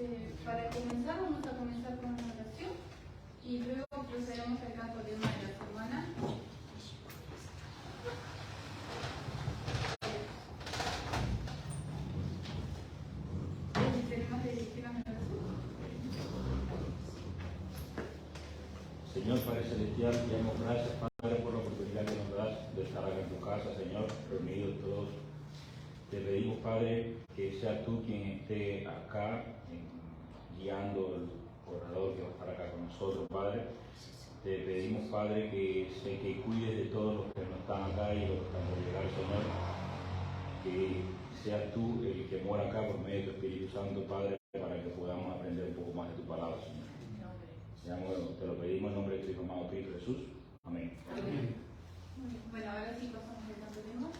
Para comenzar, vamos a comenzar con una oración y luego procedemos al canto de una de las hermanas. ¿Tenemos que dirigir la oración? Señor Padre Celestial, te damos gracias, Padre, por la oportunidad que nos das de estar acá en tu casa, Señor, reunidos todos. Te pedimos, Padre, que seas tú quien esté acá guiando el orador que va a estar acá con nosotros, Padre. Te pedimos, Padre, que cuides de todos los que no están acá y los que están por llegar, Señor. Que seas tú el que mora acá por medio de tu Espíritu Santo, Padre, para que podamos aprender un poco más de tu palabra, Señor. Te lo pedimos en nombre de tu Hijo amado Cristo Jesús. Amén. Amén. Bueno, ahora sí pasamos al canto de una.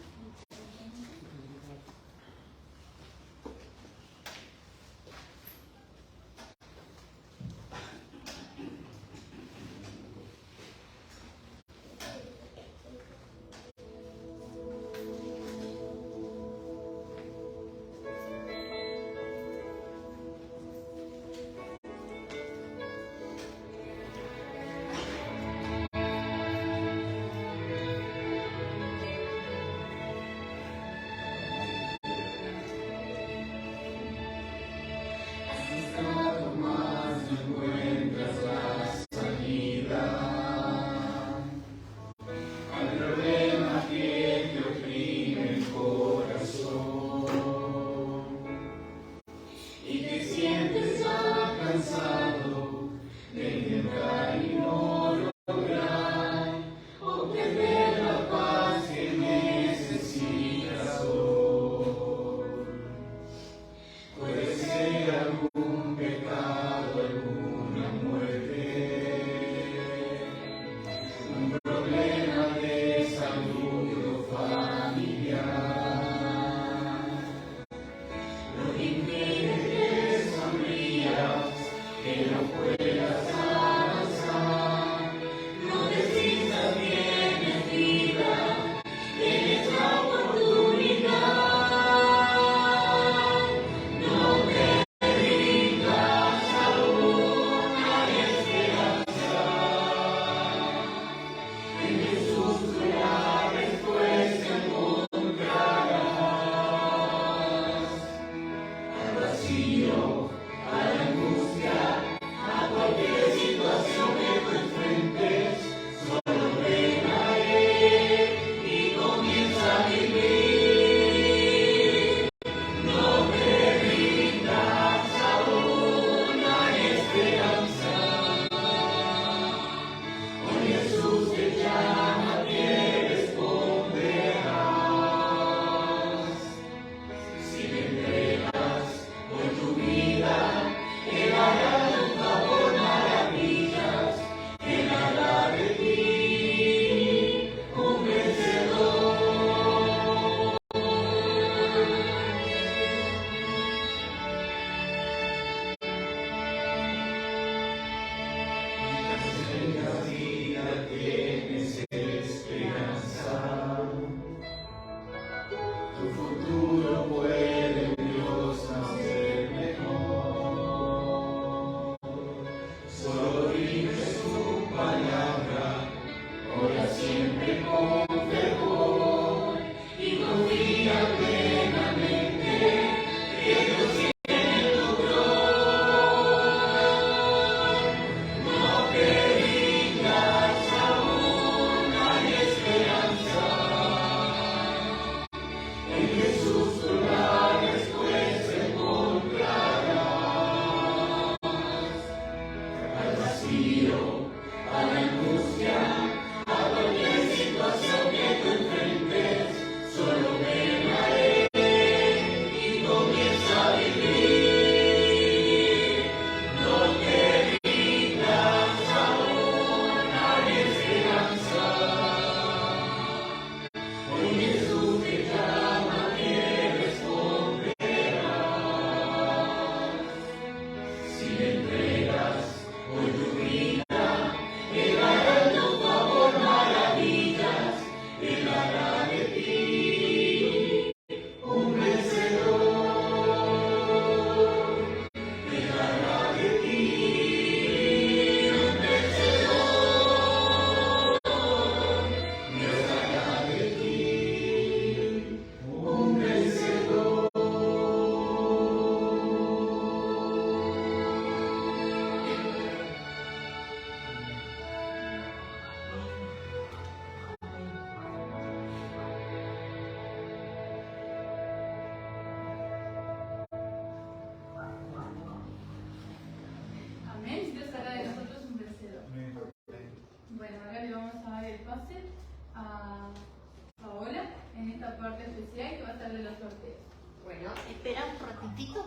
un ratitito?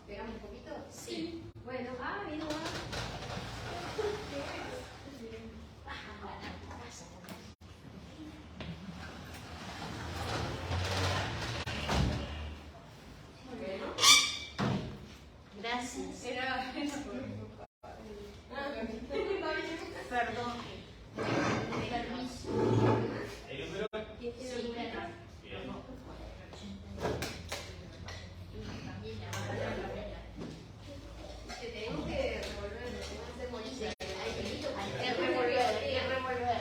¿Pegamos un poquito? Sí. Bueno, mira, Gracias. Era Perdón. Permiso. Sí, perdón. tenemos que revolver, tenemos que hacer molilla. Hay que revolver, hay que revolver.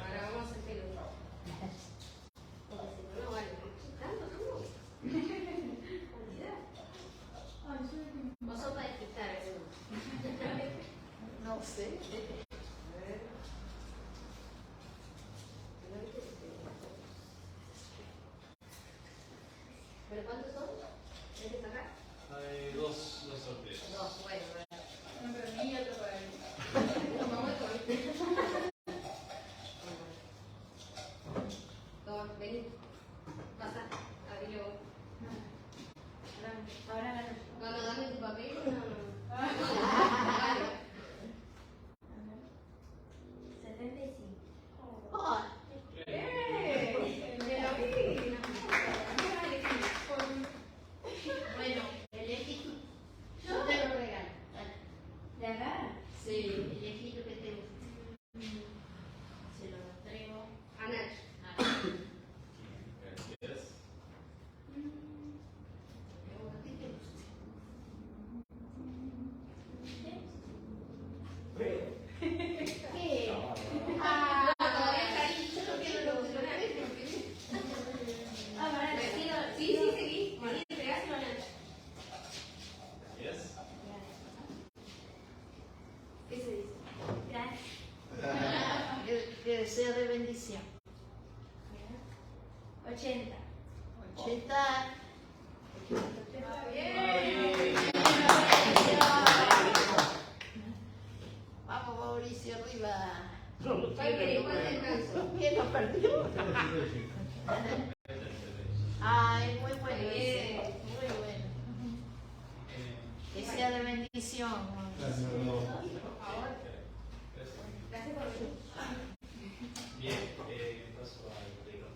Ahora vamos a hacer pelo. Porque si no, no vale. ¿Tanto tú? Cantidad. Vos sos para quitar eso. No sé. ¿Pero cuántos son? ¿Hay que sacar? Hay dos sorteos. Dos, bueno. uno para mí y otro para él. Tomamos el comité. Toma, vení. Pasa, abrí yo. Ahora Cuando dame tu papel, no. Vale. 75. Oh, bueno, elegí tú. Yo te lo regalo. Dale. ¿De acá? Sí, elegí lo que te guste. Se lo entrego A Nacho. a Gracias. lo que te guste. ¿Qué? Ah, Todavía está ahí, yo no quiero lo que Para Sí, seguí. María, entregáselo a Nacho. Gracias. ¿Qué se dice? Gracias. que deseo de bendición. 80. 80. Vamos, Mauricio, arriba. ¿Quién lo perdió? Ay, muy bueno ese. Muy bueno. Que sea de bendición. Gracias por venir. Bien, paso al libro.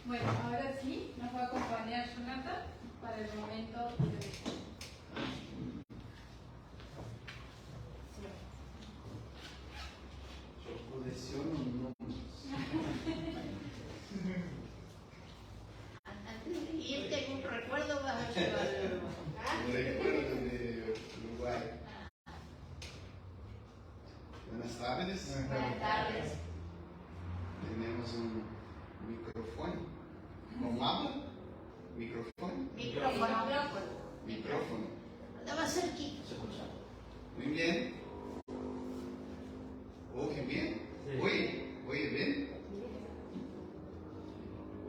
Bueno, ahora sí, nos va a acompañar Jonathan para el momento de... Yo colecciono números. Antes de irte un recuerdo vas a llevar. Recuerdo de Uruguay. Buenas tardes. Buenas tardes. Tenemos un micrófono. ¿Cómo habla? Micrófono. Micrófono. Micrófono. Andaba cerquita. Muy bien. ¿Oye bien? Oye bien.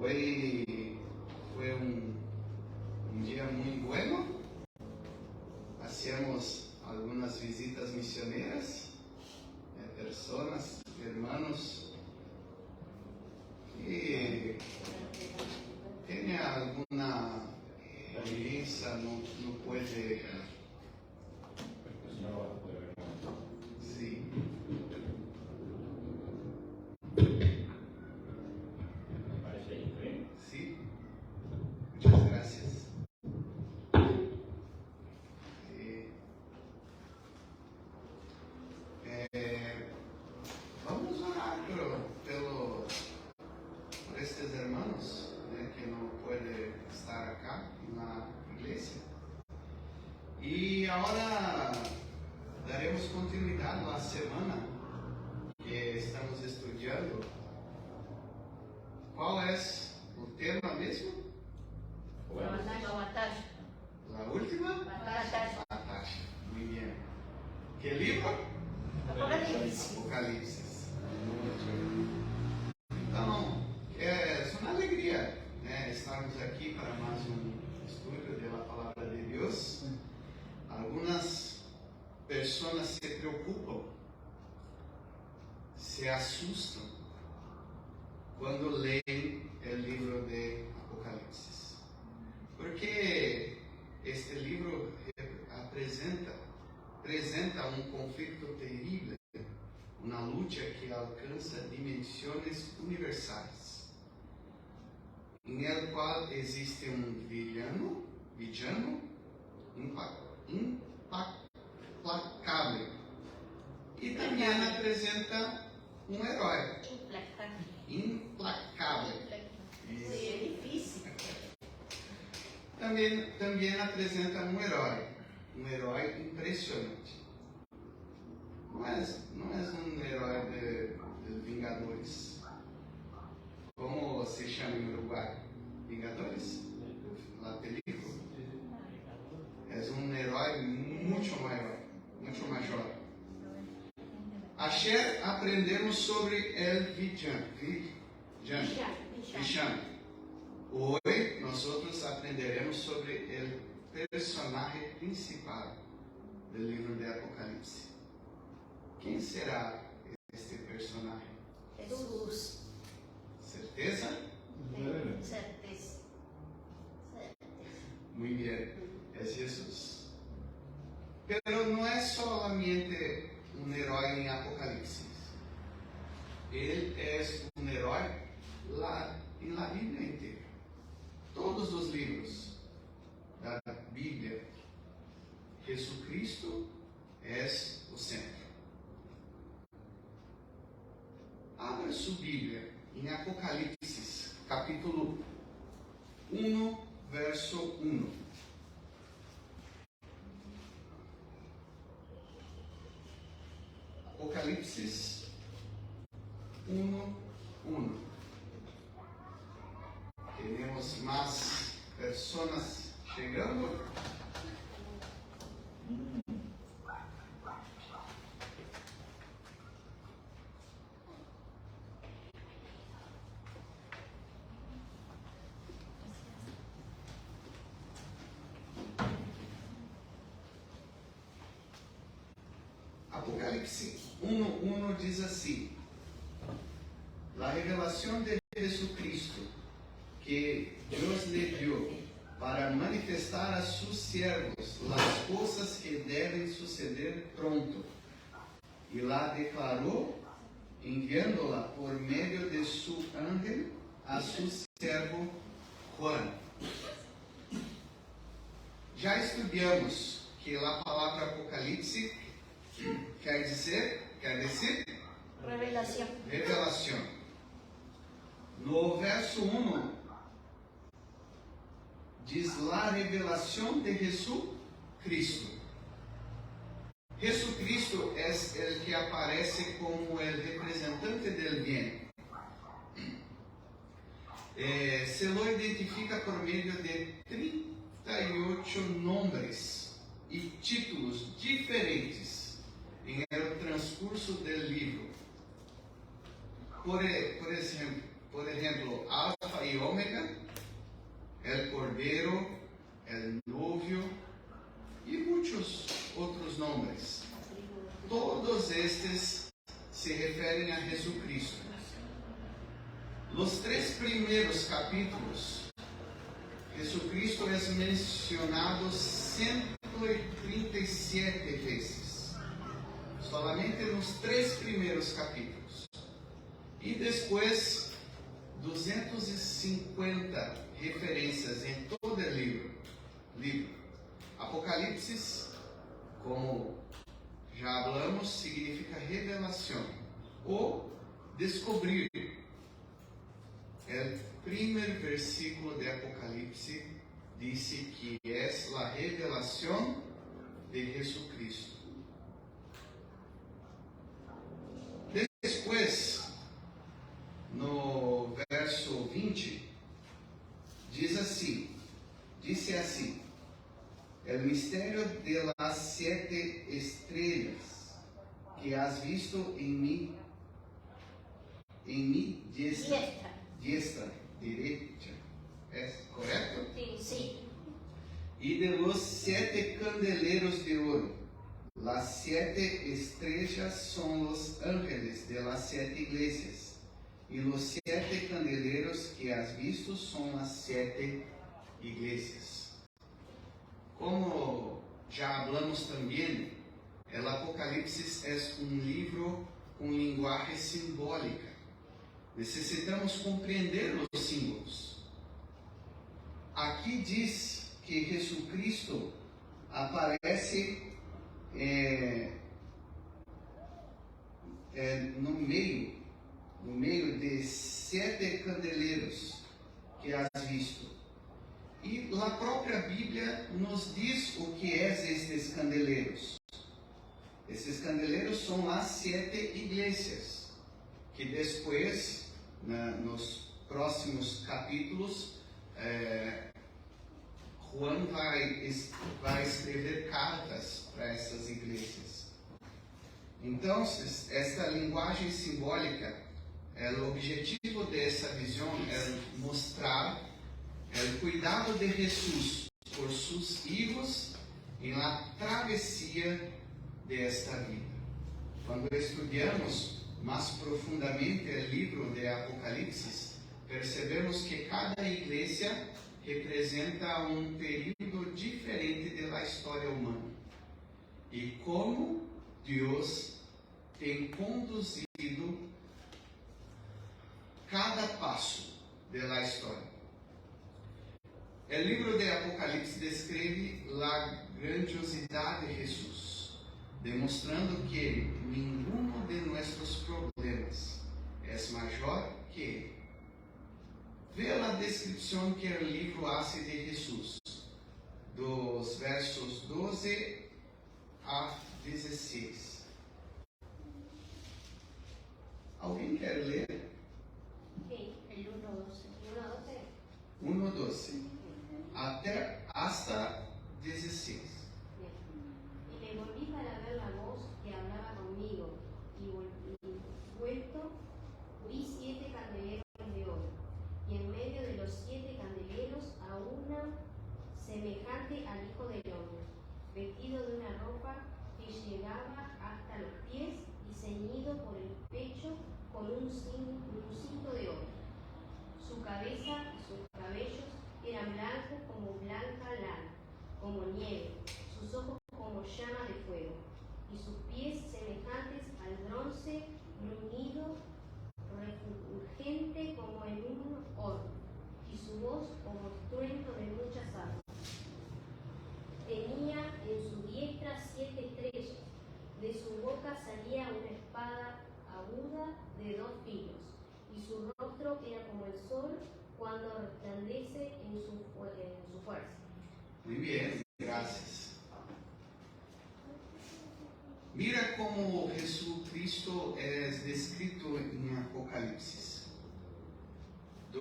Hoy fue un día muy bueno. Hacíamos algunas visitas misioneras de personas, hermanos, que tienen alguna dolencia, no puede. Pues no lo vas a poder ver. Sí. Me parece increíble. Sí. Muchas gracias. Vamos a orar por estos hermanos que no pueden estar acá en la iglesia. Y ahora daremos continuidad a la semana que estamos estudiando. ¿Cuál es el tema mismo? La batalla. La última Batalla. batalla. Muy bien. ¿Qué libro? Apocalipsis. Apocalipsis. Então, é uma alegria, né, estarmos aqui para mais um estudo da Palavra de Deus. Algumas pessoas se preocupam, se assustam quando leem o livro de Apocalipse. representa um conflito terrível, uma luta que alcança dimensões universais, em el qual existe um villano implacável, e também apresenta um herói implacável. Sí, es difícil. Também apresenta um herói impressionante. Não é um herói de Vingadores. Como se chama em Uruguai? Vingadores? La película. É um herói muito maior, muito maior. Ayer aprendemos sobre el villano. Hoy nosotros aprenderemos sobre el personaje principal del libro de Apocalipse. ¿Quién será este personaje? Jesús. ¿Certeza? Certeza. Muy bien, es Jesús. Pero no es solamente un héroe en Apocalipsis. Él es un héroe en la Biblia inteira. Todos os livros da Bíblia, Jesucristo é o centro. Abra sua Bíblia em Apocalipse, capítulo 1, verso 1. Apocalipse 1:1. Temos mais pessoas chegando. Apocalipse 1:1 diz assim: a revelação de Jesucristo que Deus lhe dio para manifestar a sus siervos las cosas que deben suceder pronto, y la declaró enviándola por medio de su ángel a su siervo Juan. Já estudamos que a palavra Apocalipse quer dizer Revelación. revelação. No verso 1 diz la revelação de Jesucristo. Jesucristo é o que aparece como o representante del bien. Se lo identifica por meio de 38 nomes e títulos diferentes em el transcurso del livro. Por exemplo, Alfa e Ômega, el Cordeiro, el Novio e muitos outros nomes. Todos estes se referem a Jesucristo. Nos 3 primeiros capítulos, Jesucristo é mencionado 137 vezes. Solamente nos 3 primeiros capítulos. E depois 250 referências em todo o livro. Apocalipse, como já falamos, significa revelação ou descobrir. O primeiro versículo de Apocalipse diz que é a revelação de Jesucristo. Depois, no verso 20, disse assim: o mistério de las 7 estrelas que has visto em mi diestra, direita, ¿es correto? Sí. E de los 7 candeleiros de ouro. Las 7 estrellas son los ángeles de las 7 iglesias, y los 7 candeleiros que has visto son las 7 iglesias. Como já hablamos também, el Apocalipsis es un libro con lenguaje simbólica. Necesitamos compreender los símbolos. Aqui diz que Jesucristo aparece no meio de 7 candeleiros que has visto. E a própria Bíblia nos diz o que é estes candeleiros. Esses candeleiros são as 7 igrejas, que depois, nos próximos capítulos, Juan vai escrever cartas para essas igrejas. Então, esta linguagem simbólica, o objetivo dessa visão é mostrar o cuidado de Jesus por seus filhos em la travessia desta vida. Quando estudamos mais profundamente o livro de Apocalipse, percebemos que cada igreja representa um período diferente da história humana e como Deus tem conduzido cada passo da história. O livro de Apocalipse descreve a grandiosidade de Jesus, demonstrando que nenhum de nossos problemas é maior que ele. Vê a descrição que o livro faz de Jesus, dos versos 12 a 16. Alguém quer ler? Sí, el 1:12. 1:12 hasta 16. Y me volví para ver la voz que hablaba conmigo, y vuelto vi 7 candeleros de oro, y en medio de los 7 candeleros a una semejante al Hijo del Hombre, vestido de una ropa que llegaba hasta los pies y ceñido por el pecho con un cinto de oro. Su cabeza y sus cabellos eran blancos como blanca lana, como nieve, sus ojos como llama de fuego, y sus pies semejantes al bronce bruñido, refulgente como en un horno, y su voz como estruendo de muchas aguas. Tenía en su diestra 7 estrellas, de su boca salía una espada aguda de 2 filos, y su rostro era como el sol cuando resplandece en su fuerza. Muy bien, gracias. Mira como Jesucristo es descrito en Apocalipsis.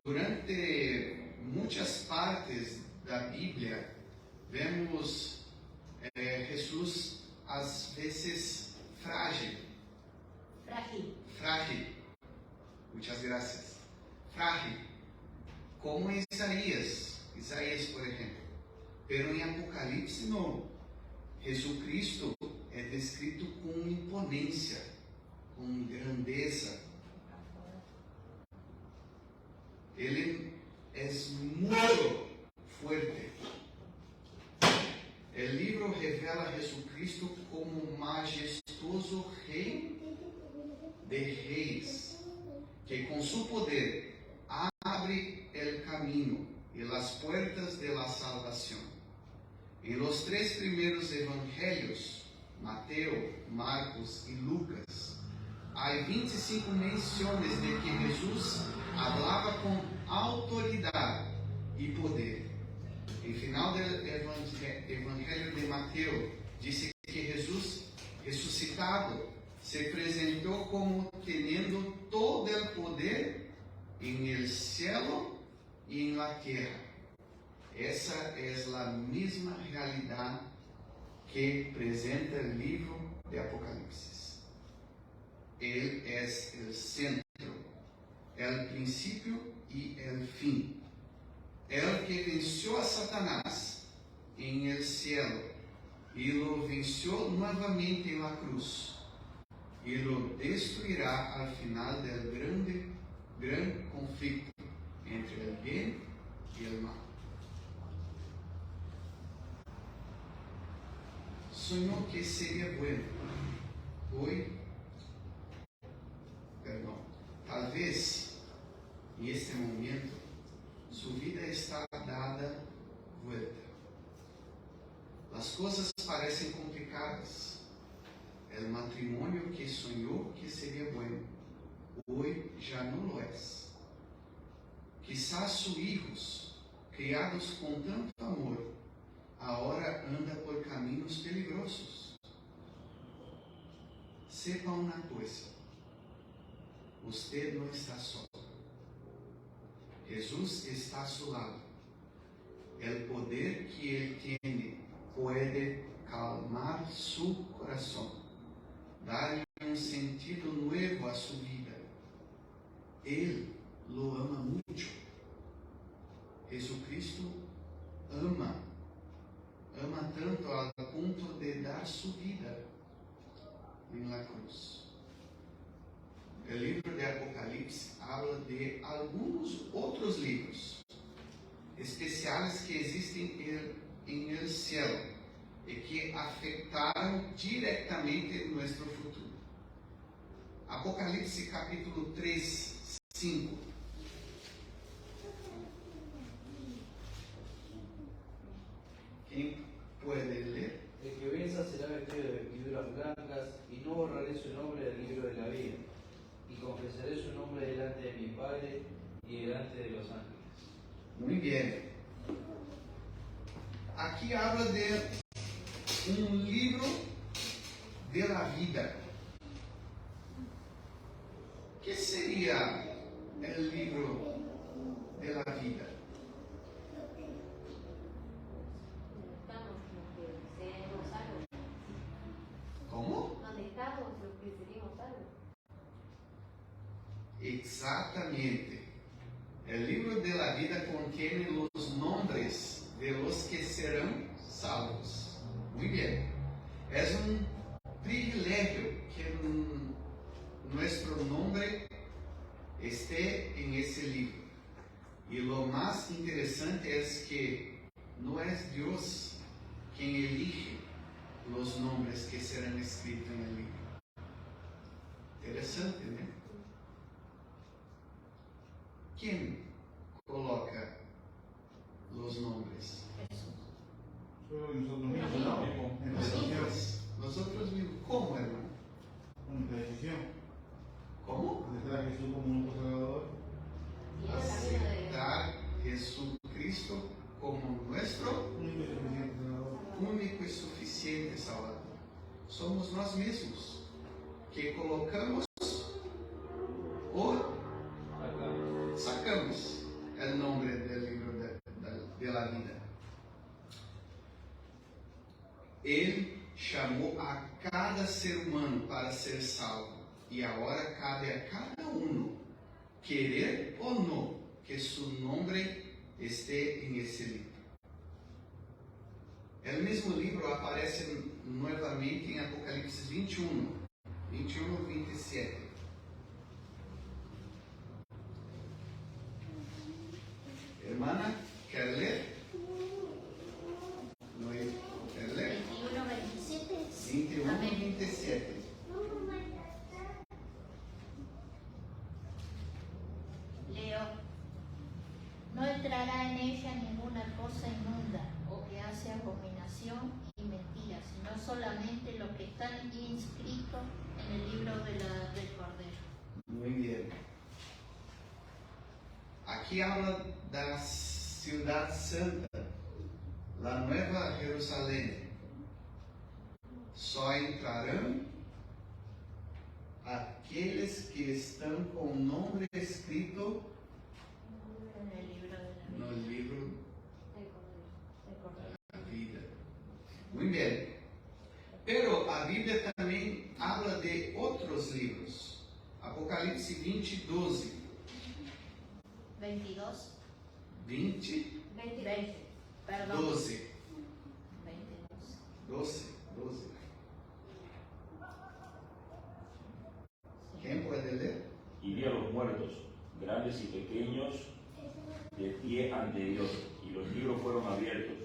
Durante muchas partes de la Biblia vemos Jesús às vezes frágil. Muchas gracias. Frágil. Como Isaías, por ejemplo. Pero em Apocalipse não. Jesucristo é descrito com imponência, com grandeza. Ele é muito forte. O livro revela Jesucristo como majestoso Rei de Reis, que com seu poder abre o caminho e as portas de la salvação. Em los 3 primeiros evangelhos, Mateo, Marcos e Lucas, há 25 menções de que Jesus falava com autoridade e poder. Em final do evangelho de Mateo, disse que Jesus, ressuscitado, se apresentou como tendo todo o poder em el cielo e em la tierra. Essa é a mesma realidade que apresenta o livro de Apocalipse. Ele é o centro, o princípio e o fim. El que venció a Satanás em el cielo e lo venció novamente em la cruz e lo destruirá al final del grande conflicto entre el bien y el mal. soñó que sería bueno. Hoy, tal vez en este momento su vida está dada vuelta. Las cosas parecen complicadas. El matrimonio que soñó que sería bueno, hoy ya no lo es. Quizás sus hijos, criados con tanto amor, ahora anda por caminos peligrosos. Sepa una cosa, usted no está solo. Jesús está a su lado. El poder que Él tiene puede calmar su corazón, darle un sentido nuevo a su vida. Él lo ama mucho. Jesucristo ama tanto al punto de dar su vida en la cruz. El libro de Apocalipsis habla de algunos otros libros especiales que existen en el cielo y que afectaron directamente nuestro futuro. Apocalipsis capítulo 3, 5. ¿Quién puede leer? El que venza será vestido de vestiduras blancas, y no borraré su nombre del libro de la vida, y confesaré su nombre delante de mi Padre y delante de los ángeles. Muy bien. Aquí habla de un libro de la vida. ¿Qué sería el libro de la vida? Estamos los que seremos salvos. ¿Cómo? ¿Dónde estamos los que seremos salvos? Exactamente. El libro de la vida contiene los nombres de los que serán salvos. Muy bien. Es un privilegio que nuestro nombre esté en ese libro. Y lo más interesante es que no es Dios quien elige los nombres que serán escritos en el libro. Interesante, ¿no? ¿Quién coloca los nombres? Solo nosotros mismos, ¿no? Nosotros mismos. ¿Cómo, hermano? Una decisión. ¿Cómo? Aceptar a Jesús como nuestro Salvador. Y el camino de Aceptar Jesucristo como nuestro Único y suficiente Salvador. único y suficiente Salvador. Somos nós mesmos que colocamos o sacamos el nombre del libro de la vida. Ele chamou a cada ser humano para ser salvo, e agora cabe a cada uno querer ou não que su nombre esté en ese libro. El mismo libro aparece nuevamente en Apocalipsis 21, 27. Hermana, ¿quer leer? No, ¿quer leer? 21, 27. 21, Amén. 27. Leo. No entrará en ella ninguna cosa inmunda o que hace abominación y mentira, sino solamente lo que está inscrito en el libro del Cordero. Muy bien. Aquí habla de la ciudad santa, la nueva Jerusalén. Só entrarán aqueles que estão com o nome escrito En el libro de la no vida. livro del Cordero. da vida. Muy bien. Pero a Bíblia também habla de outros livros. Apocalipse 20, 12. 22. 20, 20. Perdón. 12. 22. 12, 12. ¿Quién puede leer? Y vi a los muertos, grandes y pequeños, de pie ante Dios, y los libros fueron abiertos,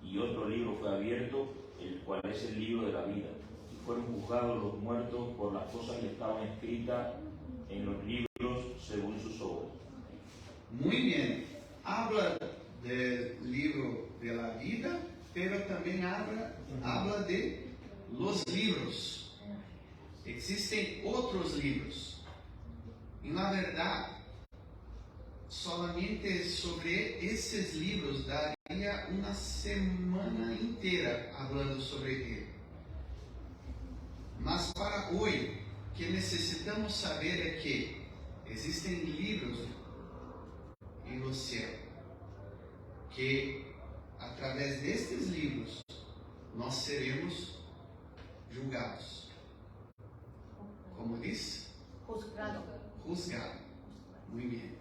y otro libro fue abierto, el cual es el libro de la vida, y fueron juzgados los muertos por las cosas que estaban escritas en los libros según sus obras. Muy bien. Habla del libro de la vida, pero también habla de los libros. Existen otros libros. Y la verdad, solamente sobre esos libros daría una semana entera hablando sobre él. Mas para hoy, o que necesitamos saber é que existem livros no céu, que através destes livros nós seremos julgados. Como diz? Juzgado. Juzgado. Muito bem.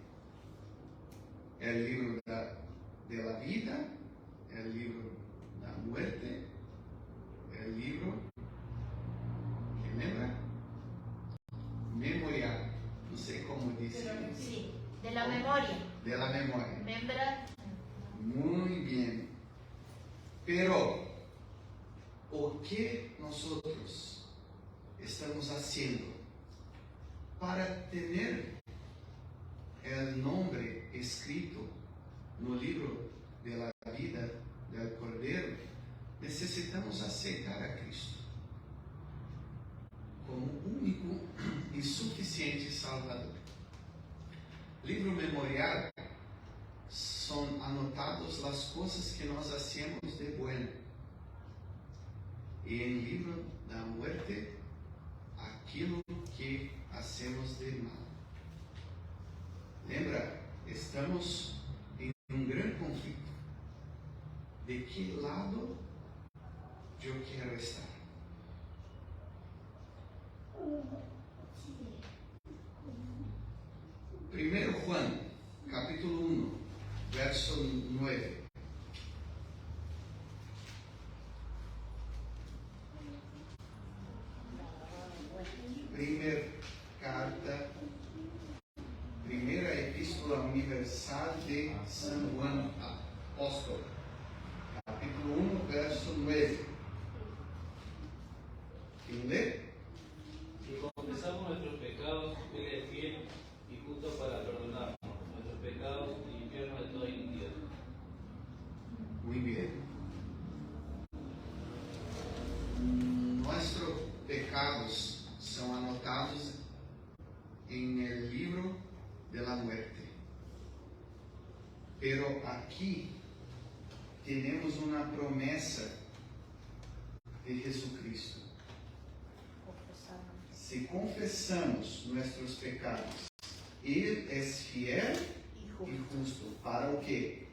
É o livro de la vida, é o livro da muerte, é o livro que lembra? Memorial. Não sei como diz. Sí, de la memoria. De la memoria. Membra. Muy bien. Pero, o que nosotros estamos haciendo para tener el nombre escrito no libro de la vida del Cordero? Necesitamos aceitar a Cristo como único e suficiente Salvador. Livro memorial são anotados as coisas que nós hacemos de bueno. E em livro da muerte, aquilo que hacemos de mal. Lembra, estamos em grande conflito. De que lado eu quero estar? Primeiro Juan, capítulo 1, verso 9. Primeira carta, primeira epístola universal de São Juan Apóstolo, capítulo 1, verso 9. Quem lê? Si confesamos nuestros pecados, Él es fiel y justo para perdonarnos nuestros pecados y limpiarnos de toda iniquidad. Muy bien. Nuestros pecados são anotados em el libro de la muerte. Pero aqui temos uma promessa de Jesucristo. Se confessamos nossos pecados, Ele é fiel e justo para o quê?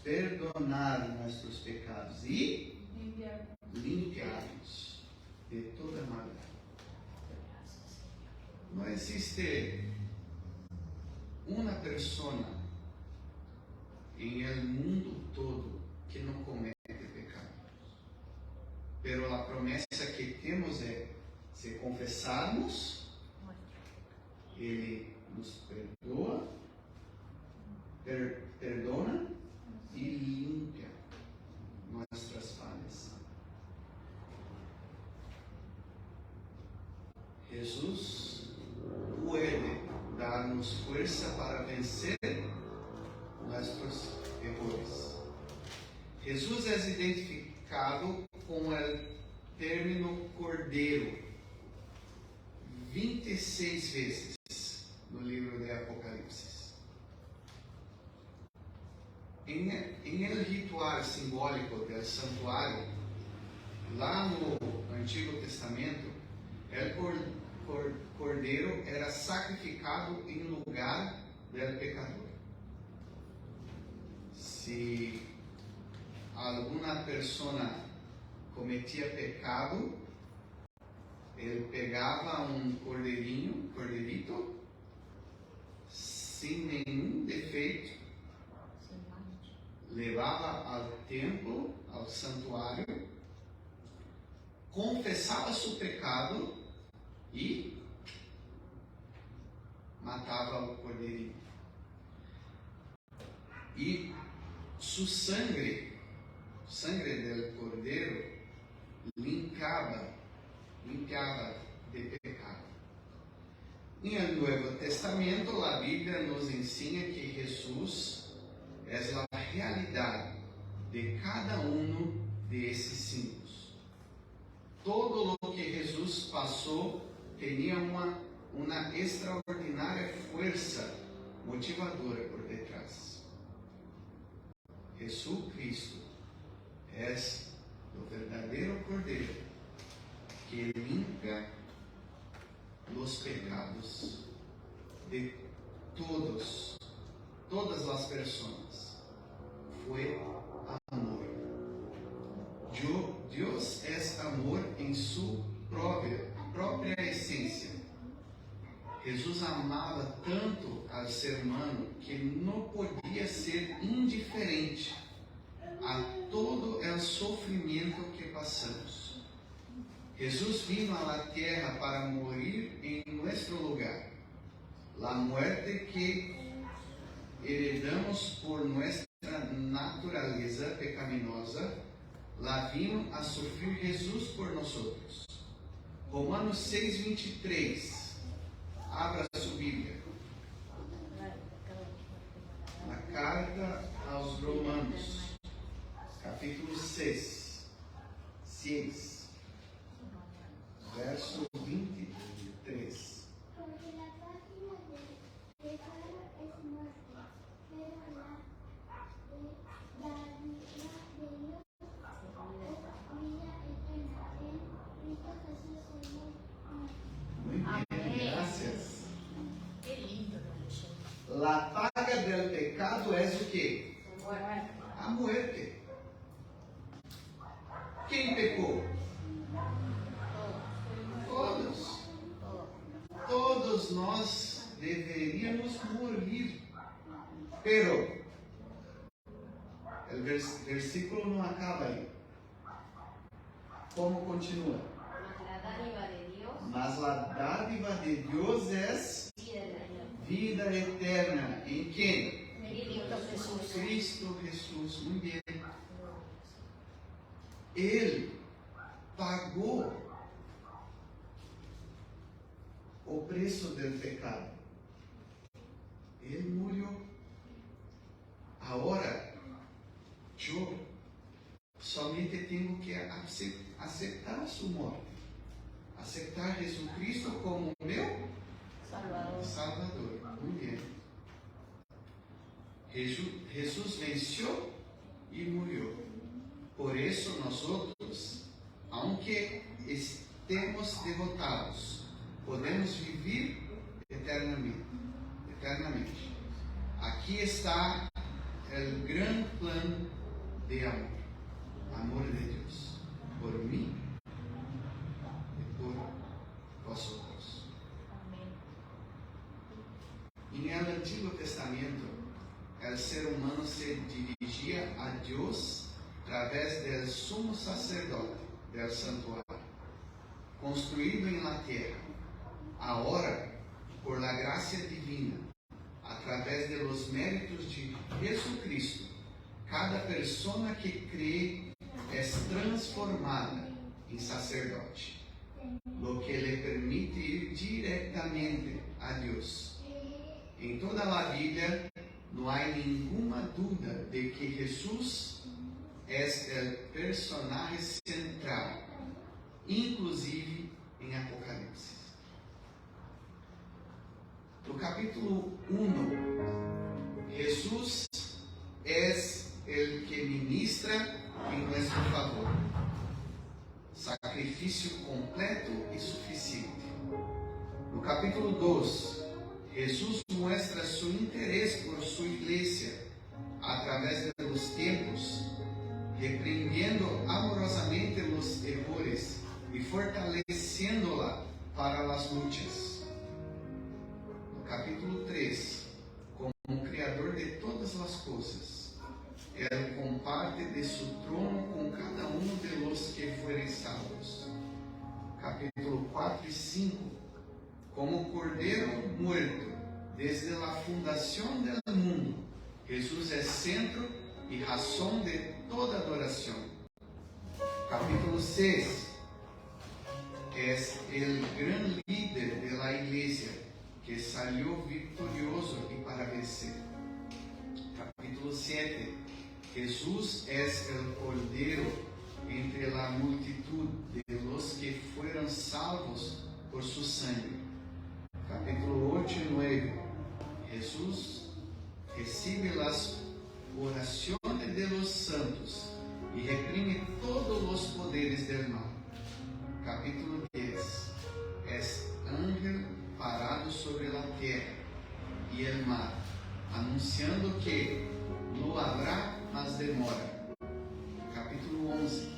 Perdonar nossos pecados e limpiarnos de toda maldade. Não existe uma pessoa em el mundo todo que não comete pecado. Pero a promessa que temos é: se confessarmos, Ele nos perdoa, perdona e limpa nossas falhas. Jesus pode dar-nos força para vencer nossos erros. Jesus é identificado com o término Cordeiro 26 vezes no livro de Apocalipse. Em el ritual simbólico do santuário, lá no Antigo Testamento, o cordeiro era sacrificado em lugar do pecador. Se alguma pessoa cometia pecado, ele pegava um cordeirito, sem nenhum defeito, levava ao templo, ao santuário, confessava seu pecado e matava o cordeirinho. E sua sangue sangre del Cordeiro limpiaba de pecado. En el Nuevo Testamento, la Biblia nos enseña que Jesús es la realidad de cada uno de esses símbolos. Todo lo que Jesús pasó tenía una extraordinaria fuerza motivadora por detrás. Jesucristo es el verdadero Cordeiro que limpia los pecados de todas las personas. Fue amor. Dios es amor en su propia esencia. Jesús amava tanto al ser humano que não podia ser indiferente a todo o sofrimento que passamos. Jesús vino a la tierra para morir en nuestro lugar. La muerte que heredamos por nuestra naturaleza pecaminosa, la vino a sufrir Jesús por nosotros. Romanos 6:23. Abra sua Bíblia. Na carta aos Romanos, capítulo 6, verso 23. Porque la página del pecado es muerte, pero la vida de Dios es vida eterna en Cristo Jesús Señor. Muito bem, graças. Qué lindo lo leyó. La paga del pecado es o quê? A muerte. Quem pecou? Todos. Todos nós deveríamos morir. Pero o versículo não acaba aí. Como continua? Mas la dádiva de Dios, Mas a dádiva de Deus é vida eterna. vida eterna. Em quem? Cristo Jesús. Cristo Jesus. Muito bem. Ele pagou o preço do pecado. Ele morreu. Agora, eu somente tenho que aceitar sua morte. Aceitar Jesus Cristo como meu Salvador. Muito bem. Jesus venceu e morreu. Por isso, nós outros, aunque estemos derrotados, podemos viver eternamente. Aqui está o grande plano de amor. Amor de Deus. Por mim e por vosotros. Em el Antigo Testamento, o ser humano se dirigia a Deus através do sumo sacerdote del santuário, construído em la terra. Agora, por la gracia divina, através de los méritos de Jesucristo, cada persona que cree es transformada em sacerdote, lo que le permite ir directamente a Deus. Em toda a Bíblia, não há nenhuma dúvida de que Jesus é o personagem central, inclusive em Apocalipse. No capítulo 1, Jesus é o que ministra em nosso favor. Sacrifício completo e suficiente. No capítulo 2, Jesus mostra seu interesse por sua igreja através dos tempos, repreendendo amorosamente os errores e fortalecendo-la para as lutas. No capítulo 3, como Criador de todas as coisas, Ele comparte de seu trono com cada um de los que forem salvos. Capítulo 4 e 5, como Cordeiro muerto desde a fundação do mundo, Jesus é centro y razón de toda adoración. Capítulo 6 es el gran líder de la iglesia que salió victorioso y para vencer. Capítulo 7, Jesús es el Cordero entre la multitud de los que fueron salvos por su sangre. Capítulo 8 y 9, Jesús recibe las oraciones de los santos y reprime todos los poderes del mal. Capítulo 10 es ángel parado sobre la tierra y el mar, anunciando que no habrá más demora. Capítulo 11,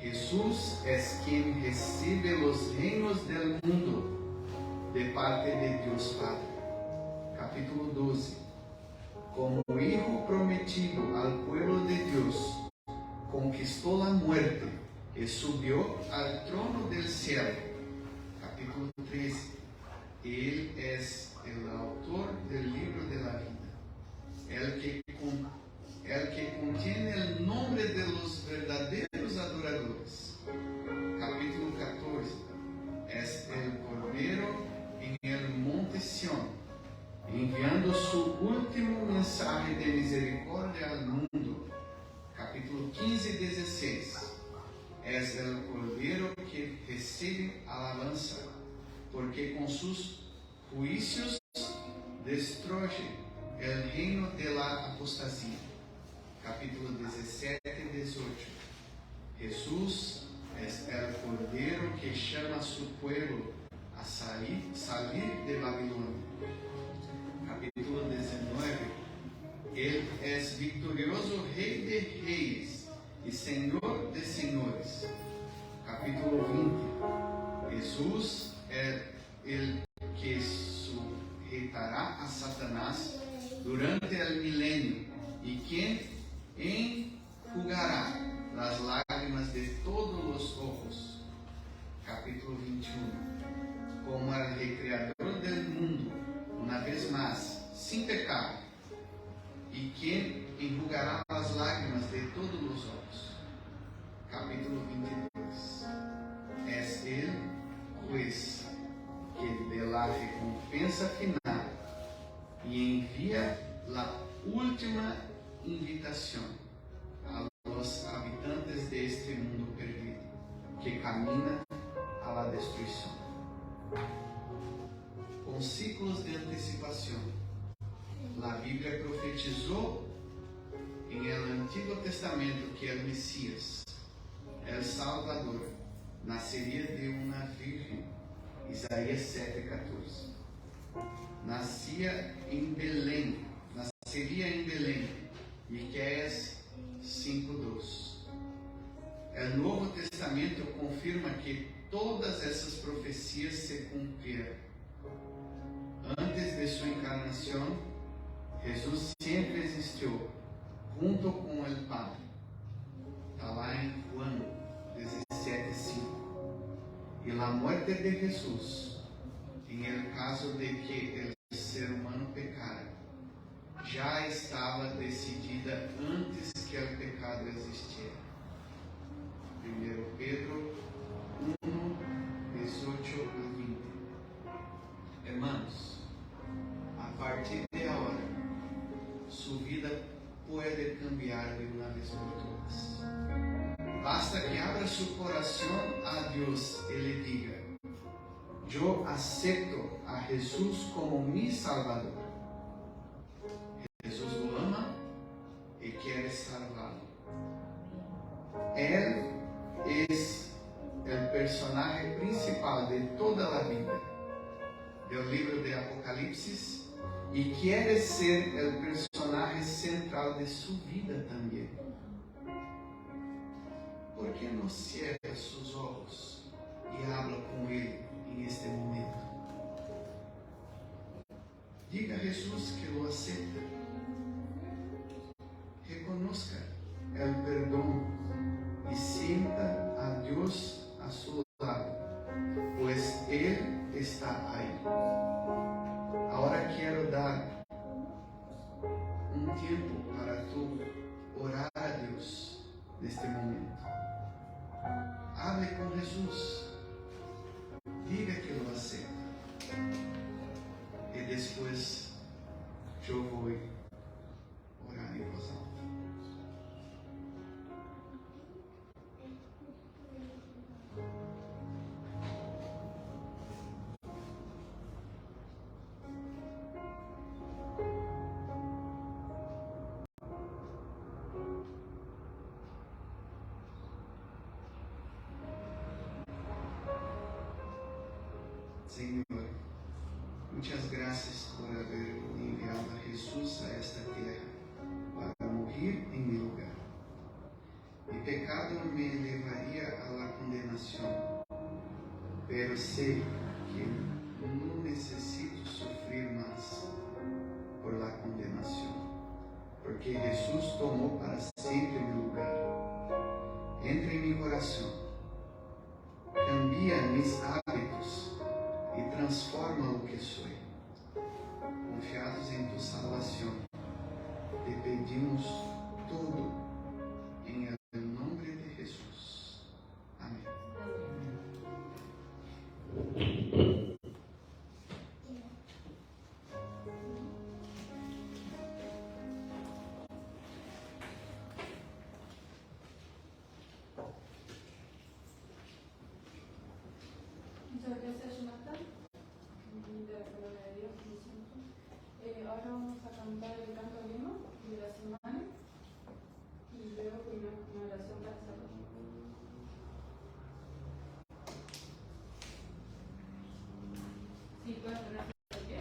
Jesús es quien recibe los reinos del mundo de parte de Dios Padre. Capítulo 12, como hijo prometido al pueblo de Dios, conquistó la muerte y subió al trono del cielo. Capítulo 13, Él es el autor del libro de la vida, el que contiene el nombre de los verdaderos adoradores. Capítulo 14, es el Cordero en el monte Sión, enviando su último mensaje de misericordia al mundo. Capítulo 15 y 16, es el Cordero que recibe alabanza, porque con sus juicios destruye el reino de la apostasía. Capítulo 17 y 18, Jesús es el Cordero que llama a su pueblo a salir de Babilonia. Capítulo 19, Él es victorioso Rey de Reyes y Señor de Señores. Capítulo 20, Jesús es el que sujetará a Satanás durante el milenio y quien enjugará las lágrimas de todos los ojos. Capítulo 21, como el recreador del mundo, una vez más, sin pecado, y quien enjugará las lágrimas de todos los ojos. Capítulo 22, es el juez que de la recompensa final y envía la última invitación a los habitantes de este mundo perdido que camina a la destrucción. Con ciclos de anticipación, la Biblia profetizó en el Antiguo Testamento que el Mesías, el Salvador, nacería de una virgen. Isaías 7:14. Nacería en Belén. Miqueias 5:2. El Nuevo Testamento confirma que todas esas profecías se cumplieron. Antes de su encarnación, Jesús siempre existió junto con el Padre. Está lá en Juan 17:5. Y la muerte de Jesús, en el caso de que el ser humano pecara, já estava decidida antes que o pecado existiera. 1 Pedro 1, 18 e 20. Hermanos, a partir de ahora, su vida puede cambiar de una vez por todas. Basta que abra su corazón a Dios y le diga: yo acepto a Jesús como mi Salvador. Jesús lo ama y quiere salvarlo. Él es el personaje principal de toda la Biblia, del libro de Apocalipsis, y quiere ser el personaje central de su vida también. ¿Por qué no cierra sus ojos y habla con Él en este momento? Diga a Jesús que lo acepta. Reconozca el perdón y sienta a Dios a su lado, pues Él está ahí. Ahora quiero dar un tiempo para tú neste momento. Hable con Jesús. Diga que lo acepta. Y después yo voy a orar en voz alta. Señor, muchas gracias por haber enviado a Jesús a esta tierra para morir en mi lugar. Mi pecado me llevaría a la condenación, pero sé que no necesito sufrir más por la condenación, porque Jesús tomó para siempre mi lugar. Entra en mi corazón, cambia mis hábitos y transforma lo que soy. Confiados en tu salvación, te pedimos todo en el nombre de Jesús. Amén. Muchas gracias, Jonathan. De la palabra de Dios, como siempre. Ahora vamos a cantar el canto himno de la semana y luego primero una oración para cerrar. Sí, pueden ponerse de pie.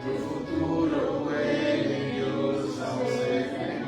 Tu futuro puede Dios aún ser feliz.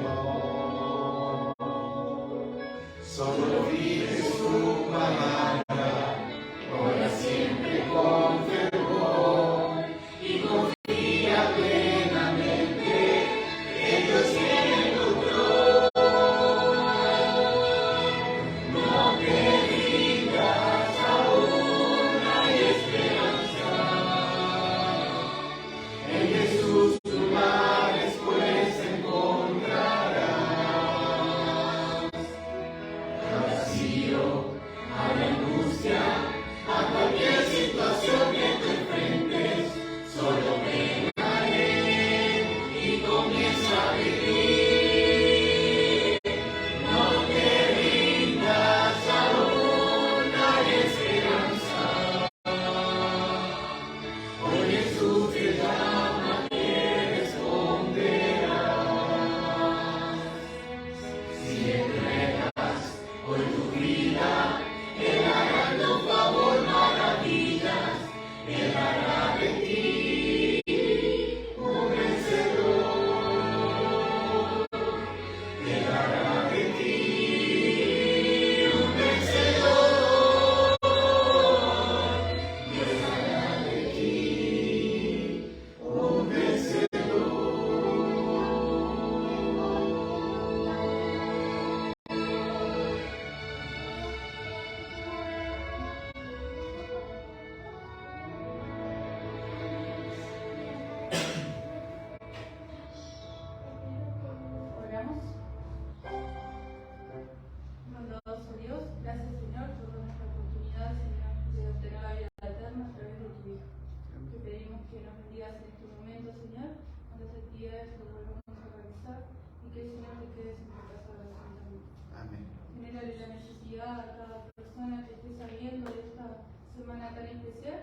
actividades en este momento, Señor, cuántas actividades lo volvamos a realizar y que el Señor te quede en tu casa de oración también. Amén. Generale la necesidad a cada persona que esté saliendo de esta semana tan especial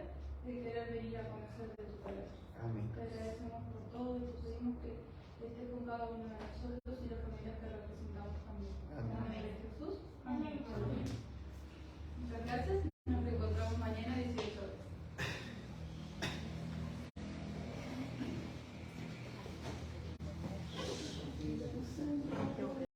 de querer venir a conocer de tu palabra. Amén. Te agradecemos por todo y te pedimos que estés con cada uno de nosotros y las familias que representamos también. En el nombre de Jesús. Amén.